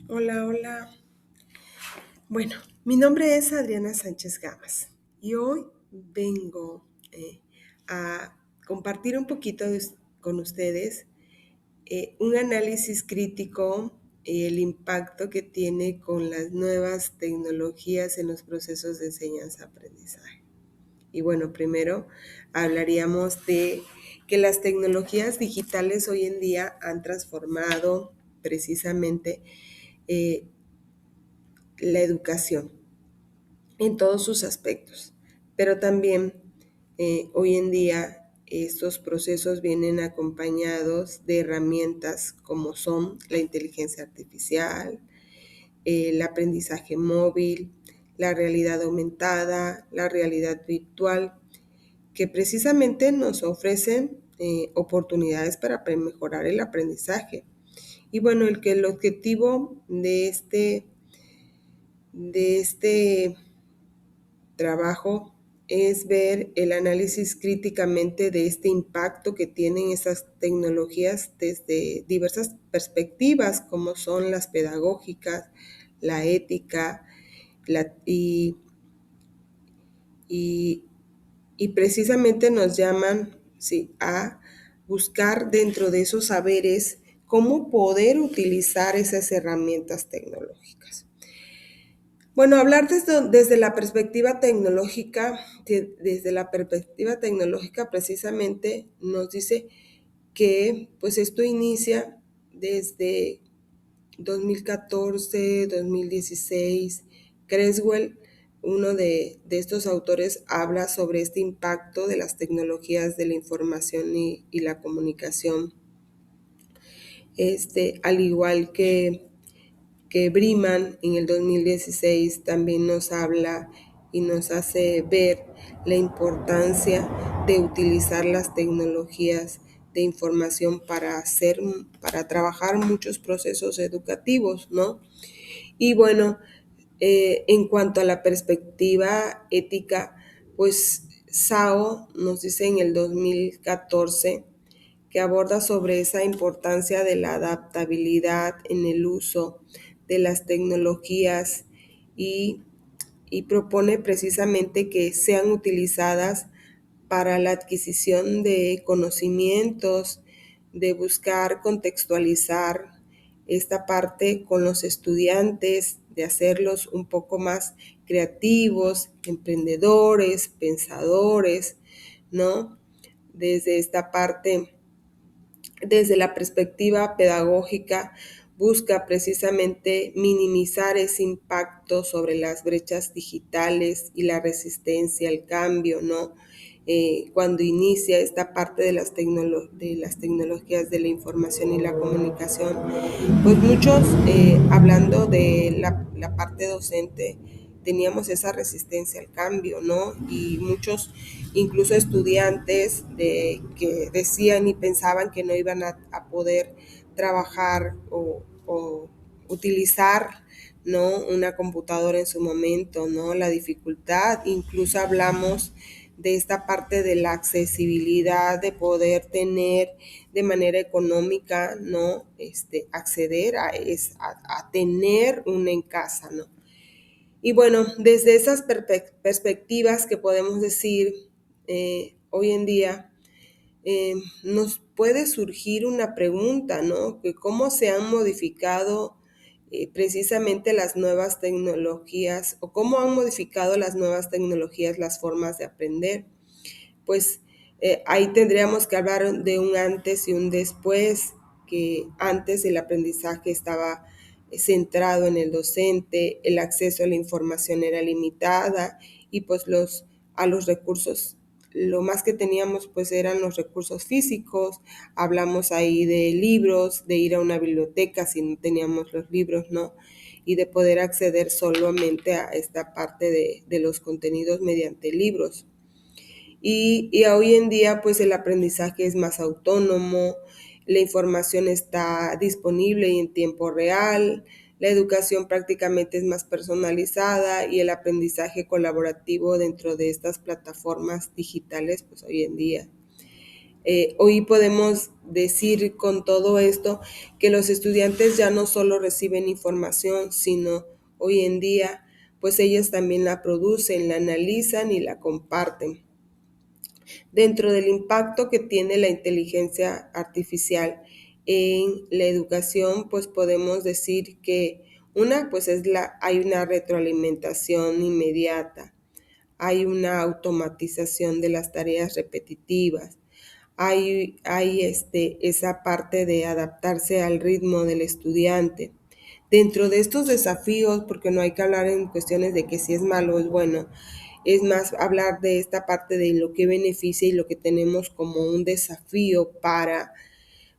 Hola, hola. Bueno, mi nombre es Adriana Sánchez Gamas y hoy vengo a compartir un poquito con ustedes un análisis crítico y el impacto que tiene con las nuevas tecnologías en los procesos de enseñanza-aprendizaje. Y bueno, primero hablaríamos de que las tecnologías digitales hoy en día han transformado precisamente eh, la educación en todos sus aspectos. Pero también hoy en día estos procesos vienen acompañados de herramientas como son la inteligencia artificial, el aprendizaje móvil, la realidad aumentada, la realidad virtual, que precisamente nos ofrecen oportunidades para mejorar el aprendizaje. Y bueno, el objetivo de este trabajo es ver el análisis críticamente de este impacto que tienen esas tecnologías desde diversas perspectivas, como son las pedagógicas, la ética, la, y, y precisamente nos llaman, sí, a buscar dentro de esos saberes cómo poder utilizar esas herramientas tecnológicas. Bueno, hablar desde la perspectiva tecnológica, desde la perspectiva tecnológica precisamente nos dice que pues esto inicia desde 2014, 2016. Creswell, uno de estos autores, habla sobre este impacto de las tecnologías de la información y la comunicación, al igual que Briman en el 2016 también nos habla y nos hace ver la importancia de utilizar las tecnologías de información para trabajar muchos procesos educativos, ¿no? Y bueno, en cuanto a la perspectiva ética, pues SAO nos dice en el 2014 que aborda sobre esa importancia de la adaptabilidad en el uso de las tecnologías y, y propone precisamente que sean utilizadas para la adquisición de conocimientos, de buscar contextualizar esta parte con los estudiantes, de hacerlos un poco más creativos, emprendedores, pensadores, ¿no? Desde esta parte, desde la perspectiva pedagógica, busca precisamente minimizar ese impacto sobre las brechas digitales y la resistencia al cambio, ¿no? Cuando inicia esta parte de las tecnologías de la información y la comunicación, pues muchos, hablando de la parte docente, teníamos esa resistencia al cambio, ¿no? Y muchos, incluso estudiantes que decían y pensaban que no iban a poder trabajar o utilizar, ¿no? Una computadora en su momento, ¿no? La dificultad, incluso hablamos de esta parte de la accesibilidad, de poder tener de manera económica, ¿no? Acceder a tener una en casa, ¿no? Y bueno, desde esas perspectivas que podemos decir hoy en día, nos puede surgir una pregunta, ¿no? Que cómo se han modificado precisamente las nuevas tecnologías o cómo han modificado las nuevas tecnologías las formas de aprender. Pues ahí tendríamos que hablar de un antes y un después, que antes el aprendizaje estaba centrado en el docente, el acceso a la información era limitada y pues a los recursos, lo más que teníamos pues eran los recursos físicos. Hablamos ahí de libros, de ir a una biblioteca si no teníamos los libros, ¿no? Y de poder acceder solamente a esta parte de los contenidos mediante libros. Y hoy en día pues el aprendizaje es más autónomo, la información está disponible y en tiempo real, la educación prácticamente es más personalizada y el aprendizaje colaborativo dentro de estas plataformas digitales pues hoy en día Hoy podemos decir con todo esto que los estudiantes ya no solo reciben información, sino hoy en día, pues ellos también la producen, la analizan y la comparten. Dentro del impacto que tiene la inteligencia artificial en la educación, pues podemos decir que pues hay una retroalimentación inmediata, hay una automatización de las tareas repetitivas, hay esa parte de adaptarse al ritmo del estudiante. Dentro de estos desafíos, porque no hay que hablar en cuestiones de que si es malo o es bueno, es más hablar de esta parte de lo que beneficia y lo que tenemos como un desafío para,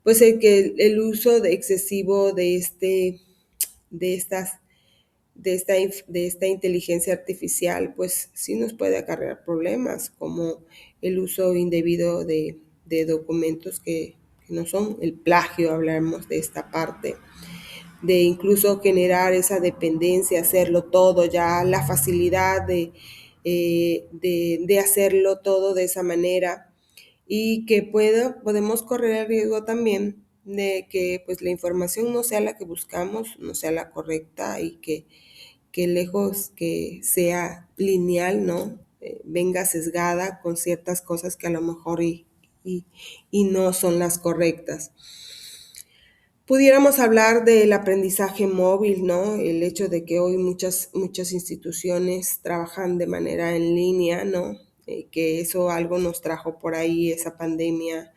pues el uso excesivo de estas de esta inteligencia artificial, pues sí nos puede acarrear problemas como el uso indebido de documentos que no son el plagio, hablamos de esta parte, de incluso generar esa dependencia, hacerlo todo, ya la facilidad de hacerlo todo de esa manera y que podemos correr el riesgo también de que pues la información no sea la que buscamos, no sea la correcta y que lejos que sea lineal, ¿no? Venga sesgada con ciertas cosas que a lo mejor y, y no son las correctas. Pudiéramos hablar del aprendizaje móvil, ¿no? El hecho de que hoy muchas instituciones trabajan de manera en línea, ¿no? Que eso algo nos trajo por ahí, esa pandemia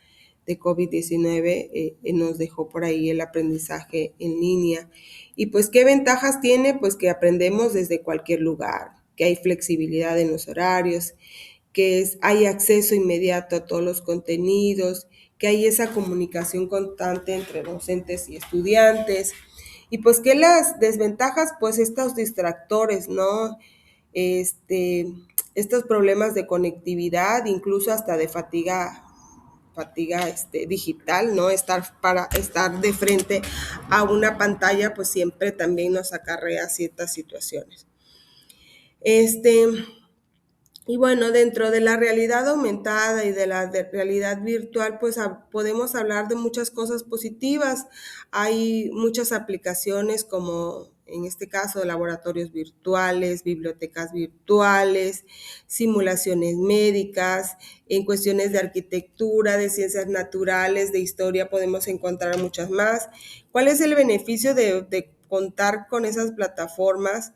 de COVID-19 nos dejó por ahí el aprendizaje en línea. Y pues, ¿qué ventajas tiene? Pues que aprendemos desde cualquier lugar, que hay flexibilidad en los horarios, hay acceso inmediato a todos los contenidos, que hay esa comunicación constante entre docentes y estudiantes. Y pues que las desventajas, pues estos distractores, ¿no? Estos problemas de conectividad, incluso hasta de fatiga digital, ¿no? Para estar de frente a una pantalla, pues siempre también nos acarrea ciertas situaciones. Y bueno, dentro de la realidad aumentada y de la realidad virtual, pues podemos hablar de muchas cosas positivas. Hay muchas aplicaciones como en este caso laboratorios virtuales, bibliotecas virtuales, simulaciones médicas, en cuestiones de arquitectura, de ciencias naturales, de historia, podemos encontrar muchas más. ¿Cuál es el beneficio de contar con esas plataformas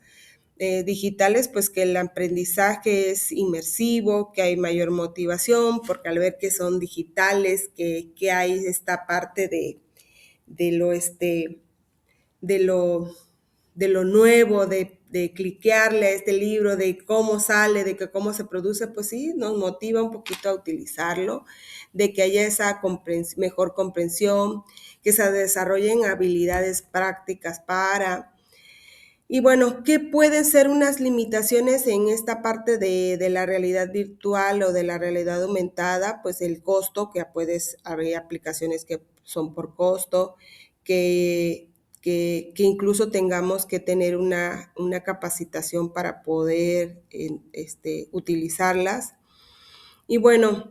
digitales? Pues que el aprendizaje es inmersivo, que hay mayor motivación, porque al ver que son digitales, que hay esta parte de lo, de lo, de lo nuevo, de cliquearle a este libro, de cómo sale, de que cómo se produce, pues sí, nos motiva un poquito a utilizarlo, de que haya esa mejor comprensión, que se desarrollen habilidades prácticas y bueno, ¿qué pueden ser unas limitaciones en esta parte de la realidad virtual o de la realidad aumentada? Pues el costo, que haber aplicaciones que son por costo, que incluso tengamos que tener una capacitación para poder utilizarlas. Y bueno,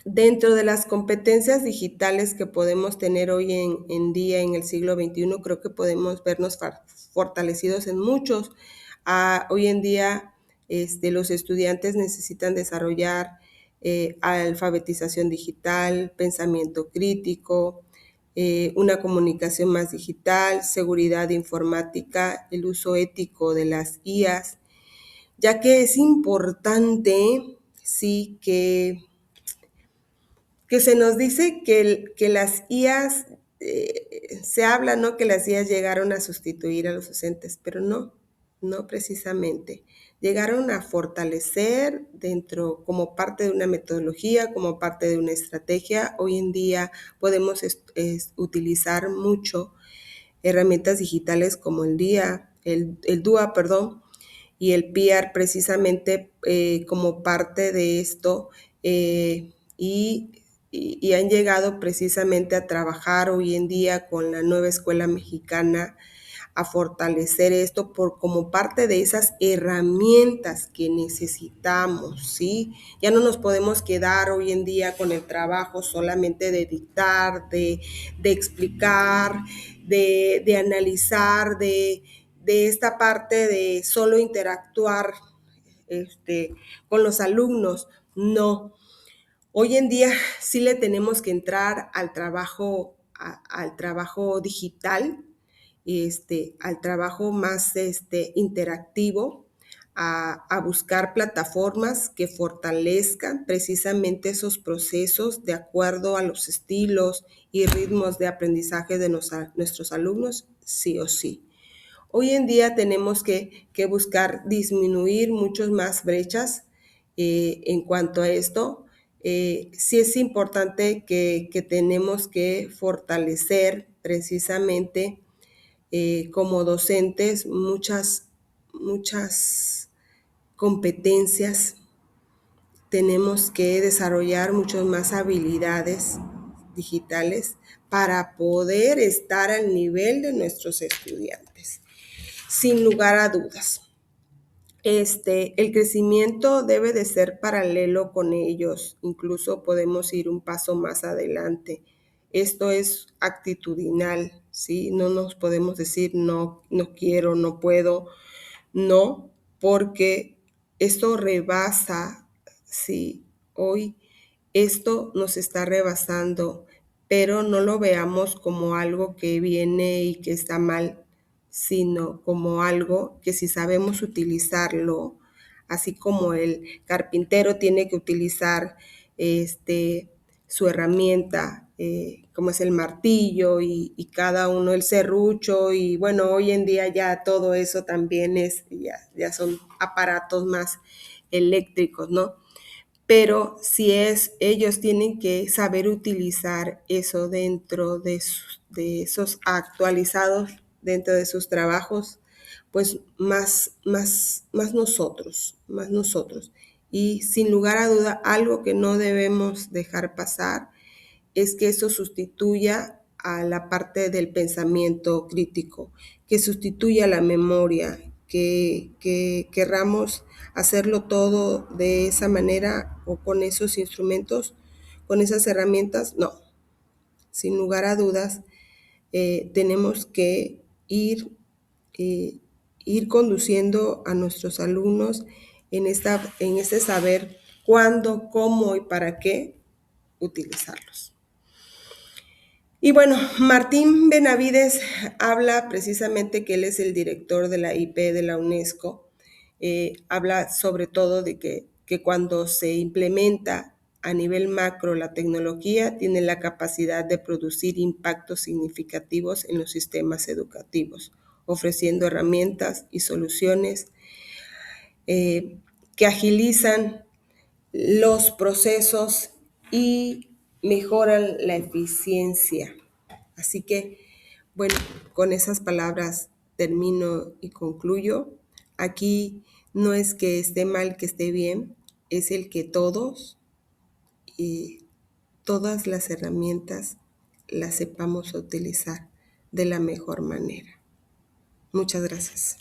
dentro de las competencias digitales que podemos tener hoy en día en el siglo XXI, creo que podemos vernos fortalecidos en muchos. Hoy en día los estudiantes necesitan desarrollar alfabetización digital, pensamiento crítico, una comunicación más digital, seguridad informática, el uso ético de las IAs, ya que es importante, sí, que se nos dice que las IAs, se habla, ¿no? Que las IAs llegaron a sustituir a los docentes, pero no precisamente. Llegaron a fortalecer dentro, como parte de una metodología, como parte de una estrategia. Hoy en día podemos utilizar mucho herramientas digitales como el DUA, perdón, y el PIAR precisamente como parte de esto y y han llegado precisamente a trabajar hoy en día con la nueva escuela mexicana a fortalecer esto como parte de esas herramientas que necesitamos, ¿sí? Ya no nos podemos quedar hoy en día con el trabajo solamente de dictar, de explicar, de analizar, de esta parte de solo interactuar con los alumnos. No, hoy en día sí le tenemos que entrar al trabajo digital, al trabajo más interactivo, a buscar plataformas que fortalezcan precisamente esos procesos de acuerdo a los estilos y ritmos de aprendizaje de nuestros alumnos, sí o sí. Hoy en día tenemos que buscar disminuir muchas más brechas en cuanto a esto. Sí es importante que tenemos que fortalecer precisamente como docentes muchas competencias. Tenemos que desarrollar muchas más habilidades digitales para poder estar al nivel de nuestros estudiantes. Sin lugar a dudas, el crecimiento debe de ser paralelo con ellos, incluso podemos ir un paso más adelante. Esto es actitudinal, ¿sí? No nos podemos decir no, no quiero, no puedo, no, porque esto rebasa, sí, hoy esto nos está rebasando, pero no lo veamos como algo que viene y que está mal, sino como algo que si sabemos utilizarlo, así como el carpintero tiene que utilizar su herramienta, como es el martillo y cada uno el serrucho, y bueno, hoy en día ya todo eso también ya son aparatos más eléctricos, ¿no? Pero ellos tienen que saber utilizar eso dentro de esos actualizados, dentro de sus trabajos, pues más nosotros. Y sin lugar a duda, algo que no debemos dejar pasar es que eso sustituya a la parte del pensamiento crítico, que sustituya la memoria, que querramos hacerlo todo de esa manera o con esos instrumentos, con esas herramientas, no. Sin lugar a dudas, tenemos que eh, ir conduciendo a nuestros alumnos en este saber cuándo, cómo y para qué utilizarlos. Y bueno, Martín Benavides habla precisamente que él es el director de la IP de la UNESCO. Habla sobre todo de que cuando se implementa a nivel macro la tecnología, tiene la capacidad de producir impactos significativos en los sistemas educativos, ofreciendo herramientas y soluciones que agilizan los procesos y mejoran la eficiencia. Así que, bueno, con esas palabras termino y concluyo. Aquí no es que esté mal, que esté bien, es el que todos y todas las herramientas las sepamos utilizar de la mejor manera. Muchas gracias.